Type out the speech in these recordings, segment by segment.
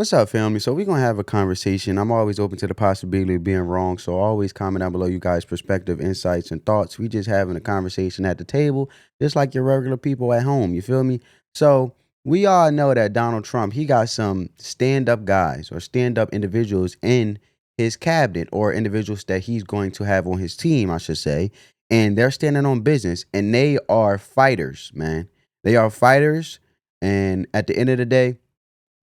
What's up, family? So we're gonna have a conversation. I'm always open to the possibility of being wrong, so always comment down below you guys' perspective, insights, and thoughts. We just having a conversation at the table, just like your regular people at home. You feel me? So we all know that Donald Trump, he got some stand-up guys or stand-up individuals in his cabinet or individuals that he's going to have on his team, I should say, and they're standing on business and they are fighters, man. They are fighters, and at the end of the day.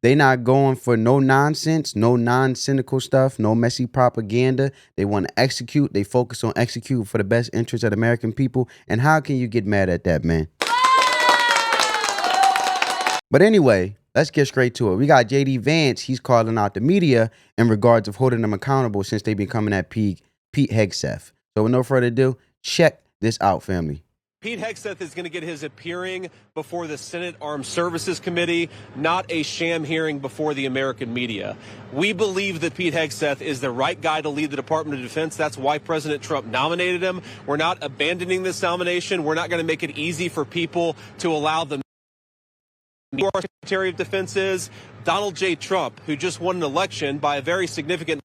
They not going for no nonsense, no non-cynical stuff, no messy propaganda. They want to execute. They focus on execute for the best interest of the American people. And how can you get mad at that, man? But anyway, let's get straight to it. We got JD Vance. He's calling out the media in regards of holding them accountable since they've been coming at Pete Hegseth. So with no further ado, check this out, family. Pete Hegseth is going to get his appearing before the Senate Armed Services Committee, not a sham hearing before the American media. We believe that Pete Hegseth is the right guy to lead the Department of Defense. That's why President Trump nominated him. We're not abandoning this nomination. We're not going to make it easy for people to allow the our Secretary of Defense is Donald J. Trump, who just won an election by a very significant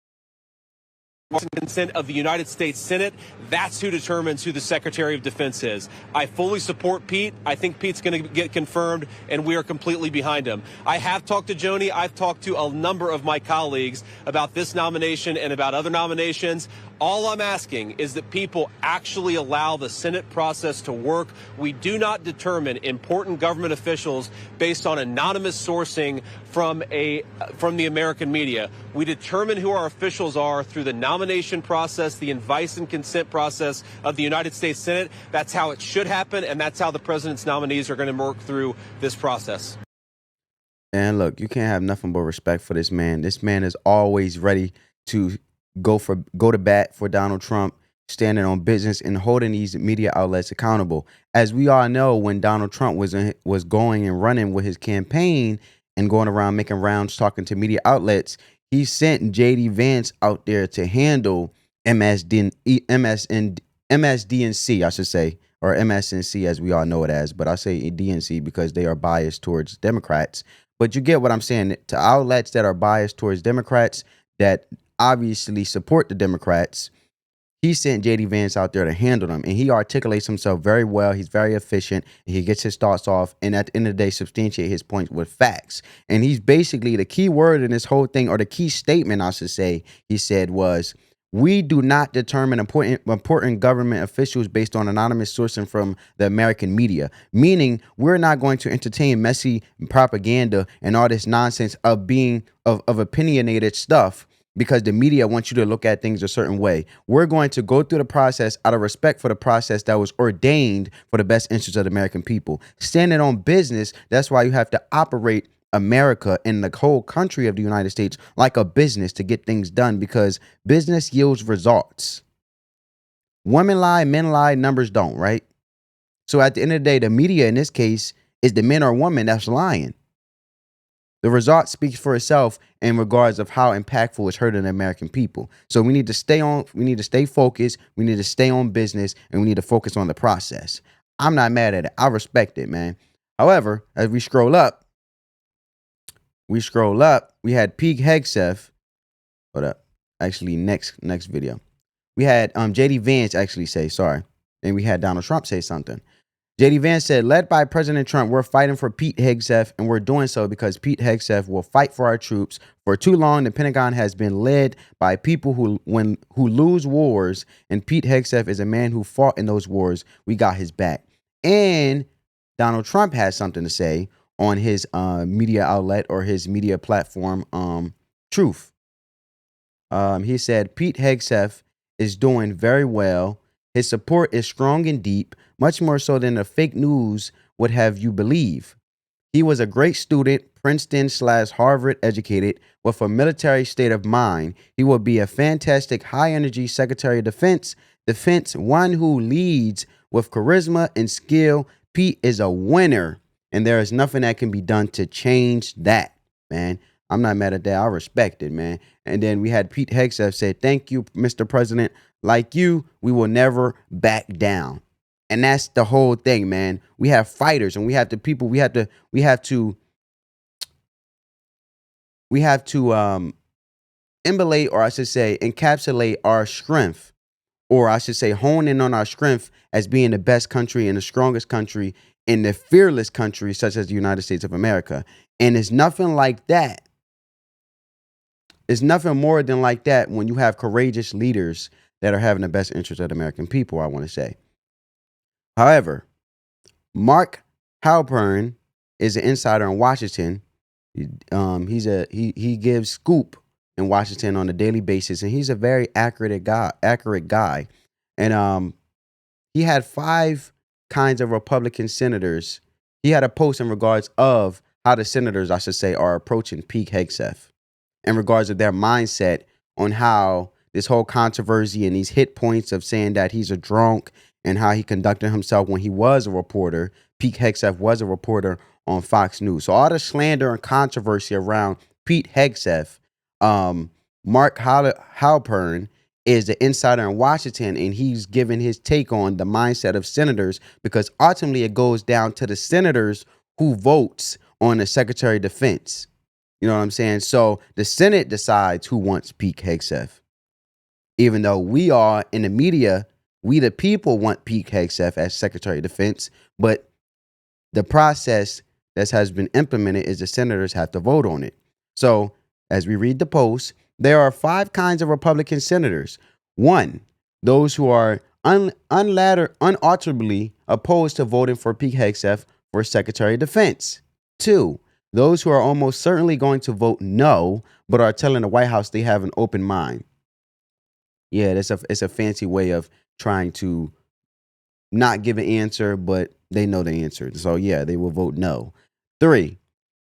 consent of the United States Senate. That's who determines who the Secretary of Defense is. I fully support Pete. I think Pete's going to get confirmed, and we are completely behind him. I have talked to Joni. I've talked to a number of my colleagues about this nomination and about other nominations. All I'm asking is that people actually allow the Senate process to work. We do not determine important government officials based on anonymous sourcing from the American media. We determine who our officials are through the nomination process, the advice and consent process of the United States Senate. That's how it should happen, and that's how the president's nominees are going to work through this process. And look, you can't have nothing but respect for this man. This man is always ready to go to bat for Donald Trump, standing on business and holding these media outlets accountable. As we all know, when Donald Trump was going and running with his campaign and going around making rounds talking to media outlets, he sent JD Vance out there to handle MSDNC, I should say, or MSNC as we all know it as, but I say DNC because they are biased towards Democrats. But you get what I'm saying. To outlets that are biased towards Democrats, that obviously support the Democrats, he sent JD Vance out there to handle them, and he articulates himself very well. He's very efficient, and he gets his thoughts off, and at the end of the day, substantiate his points with facts. And he's basically, the key word in this whole thing, or the key statement, I should say, he said was, we do not determine important government officials based on anonymous sourcing from the American media, meaning we're not going to entertain messy propaganda and all this nonsense of opinionated stuff because the media wants you to look at things a certain way. We're going to go through the process out of respect for the process that was ordained for the best interest of the American people. Standing on business, that's why you have to operate America and the whole country of the United States like a business to get things done, because business yields results. Women lie, men lie, numbers don't, right? So at the end of the day, the media in this case is the men or woman that's lying. The result speaks for itself in regards of how impactful it's hurting the American people. So we need to stay focused, we need to stay on business, and we need to focus on the process. I'm not mad at it. I respect it, man. However, as we scroll up, we had Pete Hegseth. Hold up. Actually, next video. We had JD Vance actually say, sorry. And we had Donald Trump say something. JD Vance said, led by President Trump, we're fighting for Pete Hegseth, and we're doing so because Pete Hegseth will fight for our troops. For too long, the Pentagon has been led by people who lose wars, and Pete Hegseth is a man who fought in those wars. We got his back. And Donald Trump has something to say on his media outlet or his media platform, Truth. He said, Pete Hegseth is doing very well. His support is strong and deep, much more so than the fake news would have you believe. He was a great student, Princeton/Harvard educated, with a military state of mind. He will be a fantastic high-energy Secretary of Defense, one who leads with charisma and skill. Pete is a winner, and there is nothing that can be done to change that, man. I'm not mad at that. I respect it, man. And then we had Pete Hegseth say, thank you, Mr. President. Like you, we will never back down. And that's the whole thing, man. We have fighters and we have the people. We have to we have to emulate, or I should say, encapsulate our strength, or I should say, hone in on our strength as being the best country and the strongest country and the fearless country, such as the United States of America. And it's nothing like that. It's nothing more than like that when you have courageous leaders that are having the best interest of the American people, I want to say. However, Mark Halpern is an insider in Washington. He gives scoop in Washington on a daily basis, and he's a very accurate guy. And he had 5 kinds of Republican senators. He had a post in regards of how the senators, I should say, are approaching Pete Hegseth in regards of their mindset on how this whole controversy and these hit points of saying that he's a drunk and how he conducted himself when he was a reporter. Pete Hegseth was a reporter on Fox News. So all the slander and controversy around Pete Hegseth, Mark Halpern is the insider in Washington, and he's giving his take on the mindset of senators, because ultimately it goes down to the senators who votes on the Secretary of Defense. You know what I'm saying? So the Senate decides who wants Pete Hegseth. Even though we are in the media, we the people want Pete Hegseth as Secretary of Defense, but the process that has been implemented is the senators have to vote on it. So as we read the post, there are 5 kinds of Republican senators. 1, those who are unalterably opposed to voting for Pete Hegseth for Secretary of Defense. 2, those who are almost certainly going to vote no, but are telling the White House they have an open mind. Yeah, it's a fancy way of trying to not give an answer, but they know the answer. So yeah, they will vote no. 3,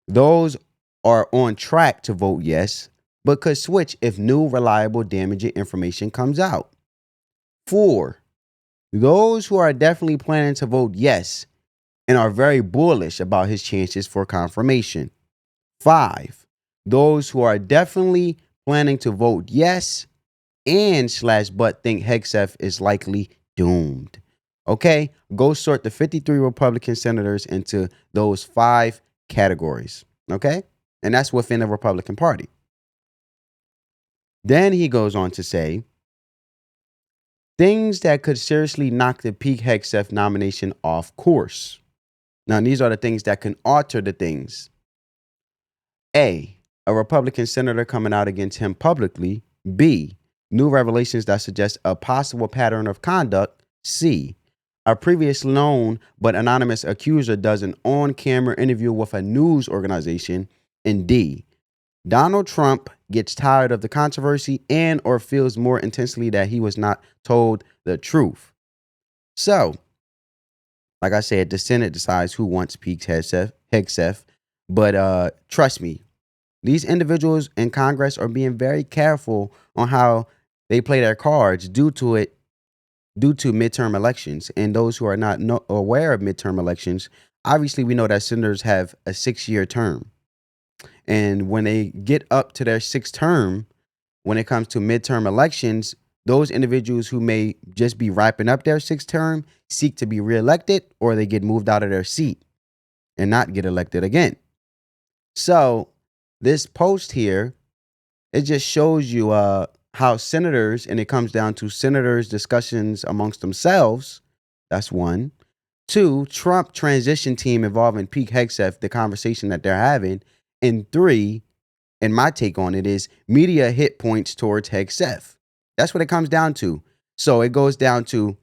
those are on track to vote yes, but could switch if new, reliable, damaging information comes out. 4, those who are definitely planning to vote yes and are very bullish about his chances for confirmation. 5, those who are definitely planning to vote yes and / but think Hegseth is likely doomed. Okay, go sort the 53 Republican senators into those 5 categories. Okay, and that's within the Republican Party. Then he goes on to say things that could seriously knock the Pete Hegseth nomination off course. Now, these are the things that can alter the things. A Republican senator coming out against him publicly. B, new revelations that suggest a possible pattern of conduct. C, a previous known but anonymous accuser does an on-camera interview with a news organization. And D, Donald Trump gets tired of the controversy and or feels more intensely that he was not told the truth. So, like I said, the Senate decides who wants Pete Hegseth. But trust me, these individuals in Congress are being very careful on how they play their cards due to midterm elections. And those who are not aware of midterm elections, obviously we know that senators have a 6-year term. And when they get up to their 6th term, when it comes to midterm elections, those individuals who may just be wrapping up their 6th term seek to be reelected, or they get moved out of their seat and not get elected again. So this post here, it just shows you how senators, and it comes down to senators' discussions amongst themselves. That's 1. 2, Trump transition team involving Pete Hegseth, the conversation that they're having. And 3, and my take on it is media hit points towards Hegseth. That's what it comes down to. So it goes down to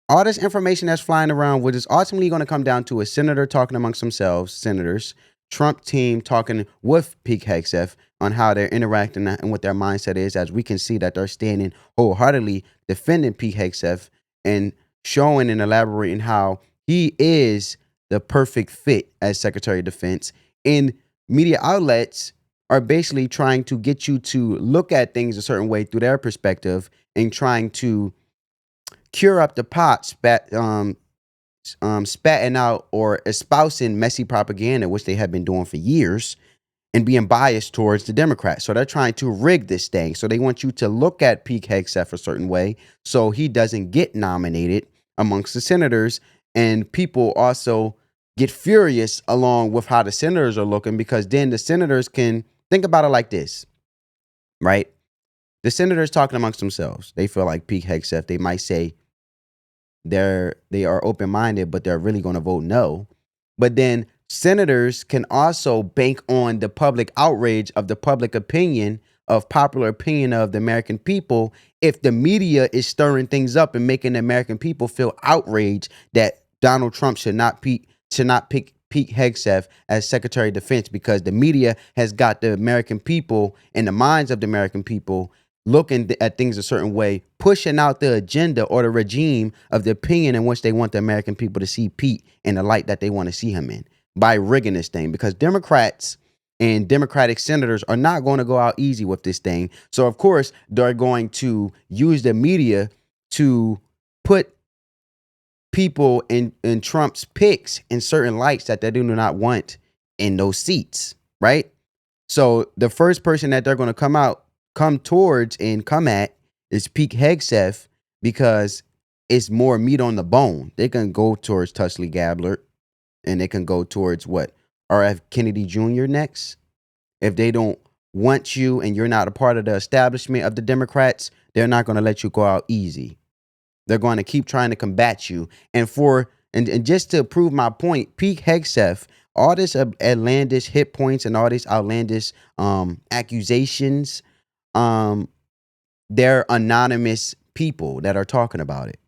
all this information that's flying around, which is ultimately going to come down to a senator talking amongst themselves, senators, Trump team talking with Pete Hegseth on how they're interacting and what their mindset is, as we can see that they're standing wholeheartedly defending Pete Hegseth and showing and elaborating how he is the perfect fit as Secretary of Defense. And media outlets are basically trying to get you to look at things a certain way through their perspective and trying to cure up the pot, spatting out or espousing messy propaganda, which they have been doing for years, and being biased towards the Democrats. So they're trying to rig this thing. So they want you to look at Pete Hegseth a certain way so he doesn't get nominated amongst the senators. And people also get furious along with how the senators are looking, because then the senators can Think about it like this, right? The senators talking amongst themselves. They feel like Pete Hegseth. They might say they are open-minded, but they're really going to vote no. But then senators can also bank on the public outrage of the public opinion, of popular opinion of the American people. If the media is stirring things up and making the American people feel outraged that Donald Trump should not pick Pete Hegseth as Secretary of Defense, because the media has got the American people in the minds of the American people looking at things a certain way, pushing out the agenda or the regime of the opinion in which they want the American people to see Pete in the light that they want to see him in, by rigging this thing. Because Democrats and Democratic senators are not going to go out easy with this thing. So, of course, they're going to use the media to put people in Trump's picks in certain lights that they do not want in those seats, right? So the first person that they're going to come towards and come at is Pete Hegseth, because it's more meat on the bone. They can go towards Tulsi Gabbard, and they can go towards what? R.F. Kennedy Jr. next. If they don't want you and you're not a part of the establishment of the Democrats, they're not going to let you go out easy. They're going to keep trying to combat you. And just to prove my point, Pete Hegseth, all this outlandish hit points and all these outlandish accusations, they're anonymous people that are talking about it.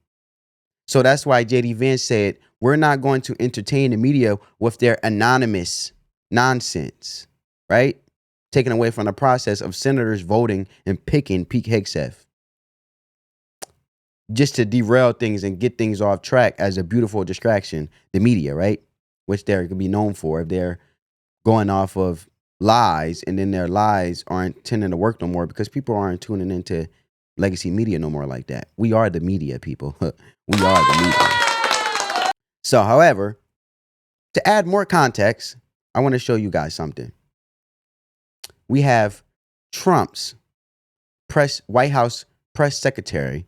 So that's why JD Vance said, we're not going to entertain the media with their anonymous nonsense, right? Taking away from the process of senators voting and picking Pete Hegseth, just to derail things and get things off track as a beautiful distraction, the media, right? Which they're going to be known for if they're going off of lies, and then their lies aren't tending to work no more because people aren't tuning into legacy media no more like that. We are the media, people. We are the media. So, however, to add more context, I want to show you guys something. We have Trump's White House press secretary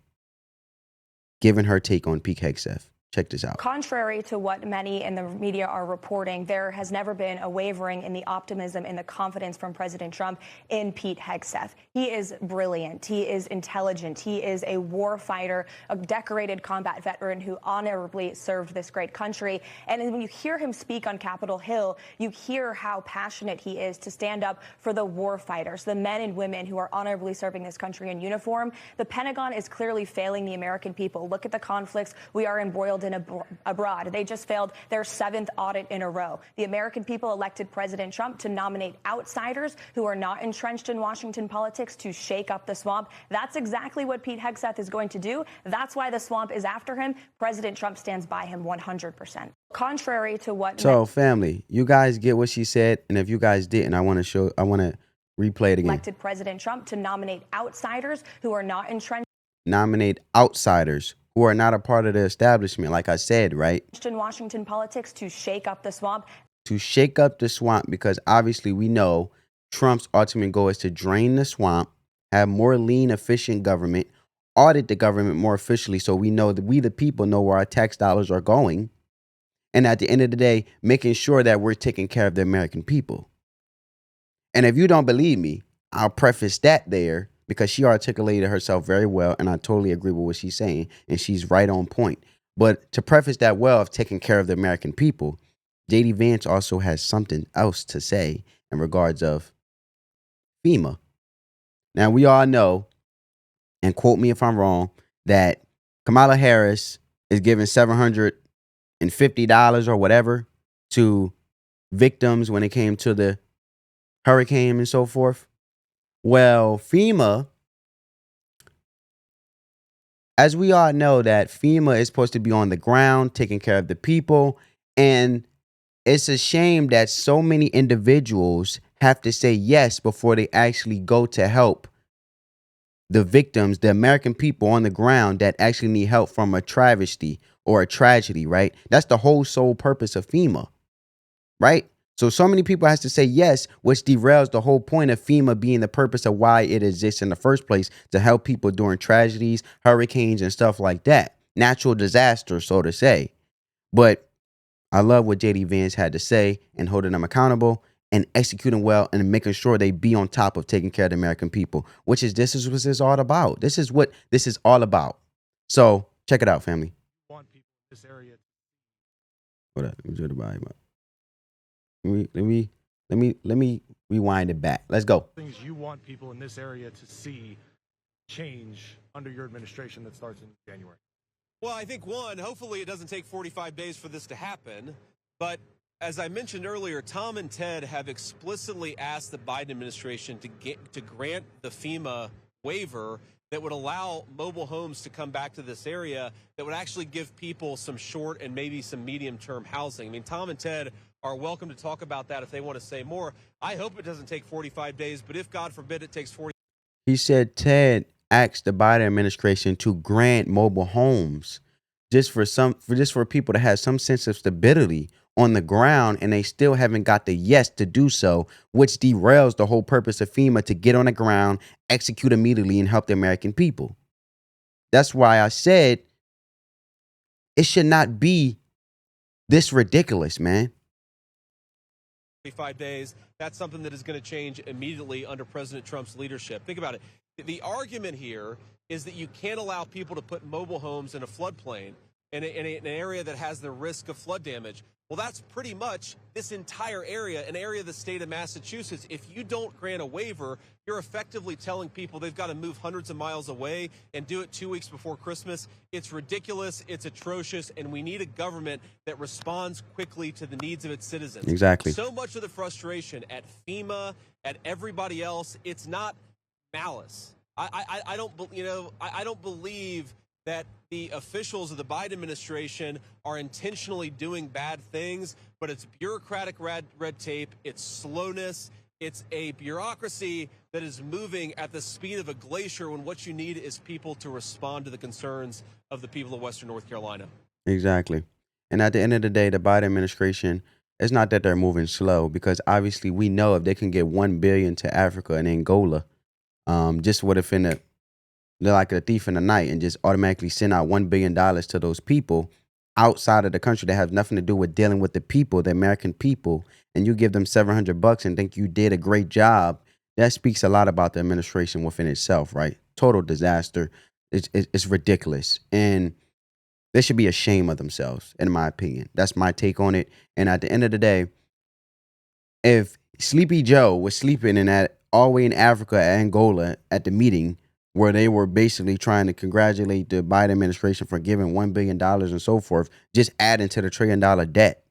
giving her take on Pete Hegseth. Check this out. Contrary to what many in the media are reporting, there has never been a wavering in the optimism and the confidence from President Trump in Pete Hegseth. He is brilliant. He is intelligent. He is a war fighter, a decorated combat veteran who honorably served this great country. And when you hear him speak on Capitol Hill, you hear how passionate he is to stand up for the war fighters, the men and women who are honorably serving this country in uniform. The Pentagon is clearly failing the American people. Look at the conflicts we are embroiled in abroad. They just failed their 7th audit in a row. The American people elected President Trump to nominate outsiders who are not entrenched in Washington politics to shake up the swamp. That's exactly what Pete Hegseth is going to do. That's why the swamp is after him. President Trump stands by him 100%. Contrary to what... So, family, you guys get what she said, and if you guys didn't, I want to replay it again. Elected President Trump to nominate outsiders who are not entrenched... Nominate outsiders who are not a part of the establishment, like I said, right? In Washington politics to shake up the swamp. To shake up the swamp, because obviously we know Trump's ultimate goal is to drain the swamp, have more lean, efficient government, audit the government more officially so we know that we, the people, know where our tax dollars are going. And at the end of the day, making sure that we're taking care of the American people. And if you don't believe me, I'll preface that there, because she articulated herself very well, and I totally agree with what she's saying, and she's right on point. But to preface that well of taking care of the American people, JD Vance also has something else to say in regards of FEMA. Now, we all know, and quote me if I'm wrong, that Kamala Harris is giving $750 or whatever to victims when it came to the hurricane and so forth. Well, FEMA, as we all know, that FEMA is supposed to be on the ground, taking care of the people. And it's a shame that so many individuals have to say yes before they actually go to help the victims, the American people on the ground that actually need help from a travesty or a tragedy, right? That's the whole sole purpose of FEMA, right? So many people has to say yes, which derails the whole point of FEMA being the purpose of why it exists in the first place, to help people during tragedies, hurricanes, and stuff like that. Natural disasters, so to say. But I love what JD Vance had to say and holding them accountable. and executing well and making sure they be on top of taking care of the American people, this is what this is all about. This is what this is all about. So check it out, family. Want people in this area. Hold up, let me do the volume up. Let me rewind it back. Let's go. Things you want people in this area to see change under your administration that starts in January. Well, I think one, hopefully it doesn't take 45 days for this to happen. But as I mentioned earlier, Tom and Ted have explicitly asked the Biden administration to grant the FEMA waiver that would allow mobile homes to come back to this area, that would actually give people some short and maybe some medium-term housing. I mean, Tom and Ted are welcome to talk about that if they want to say more. I hope it doesn't take 45 days, but if, God forbid, it takes 40. He said Ted asked the Biden administration to grant mobile homes just for people to have some sense of stability on the ground, and they still haven't got the yes to do so, which derails the whole purpose of FEMA to get on the ground, execute immediately, and help the American people. That's why I said it should not be this ridiculous, man. 45 days, that's something that is going to change immediately under President Trump's leadership. Think about it. The argument here is that you can't allow people to put mobile homes in a floodplain in an area that has the risk of flood damage. Well, that's pretty much this entire area, an area of the state of Massachusetts. If you don't grant a waiver, you're effectively telling people they've got to move hundreds of miles away and do it 2 weeks before Christmas. It's ridiculous. It's atrocious. And we need a government that responds quickly to the needs of its citizens. Exactly. So much of the frustration at FEMA, at everybody else, it's not malice. I don't believe that the officials of the Biden administration are intentionally doing bad things, but it's bureaucratic red tape, it's slowness, it's a bureaucracy that is moving at the speed of a glacier when what you need is people to respond to the concerns of the people of Western North Carolina. Exactly. And at the end of the day, the Biden administration, it's not that they're moving slow, because obviously we know if they can get $1 billion to Africa and Angola, just what if they're like a thief in the night and just automatically send out $1 billion to those people outside of the country that have nothing to do with dealing with the people, the American people, and you give them $700 and think you did a great job. That speaks a lot about the administration within itself, right? Total disaster. It's ridiculous. And they should be ashamed of themselves, in my opinion. That's my take on it. And at the end of the day, if Sleepy Joe was sleeping all the way in Africa, Angola, at the meeting where they were basically trying to congratulate the Biden administration for giving $1 billion and so forth, just adding to the $1 trillion debt.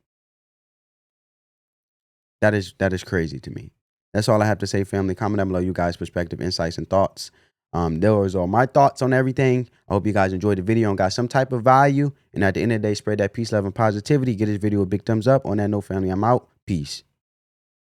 That is crazy to me. That's all I have to say, family. Comment down below you guys' perspective, insights, and thoughts. Those are my thoughts on everything. I hope you guys enjoyed the video and got some type of value. And at the end of the day, spread that peace, love, and positivity. Give this video a big thumbs up. On that note, family, I'm out. Peace.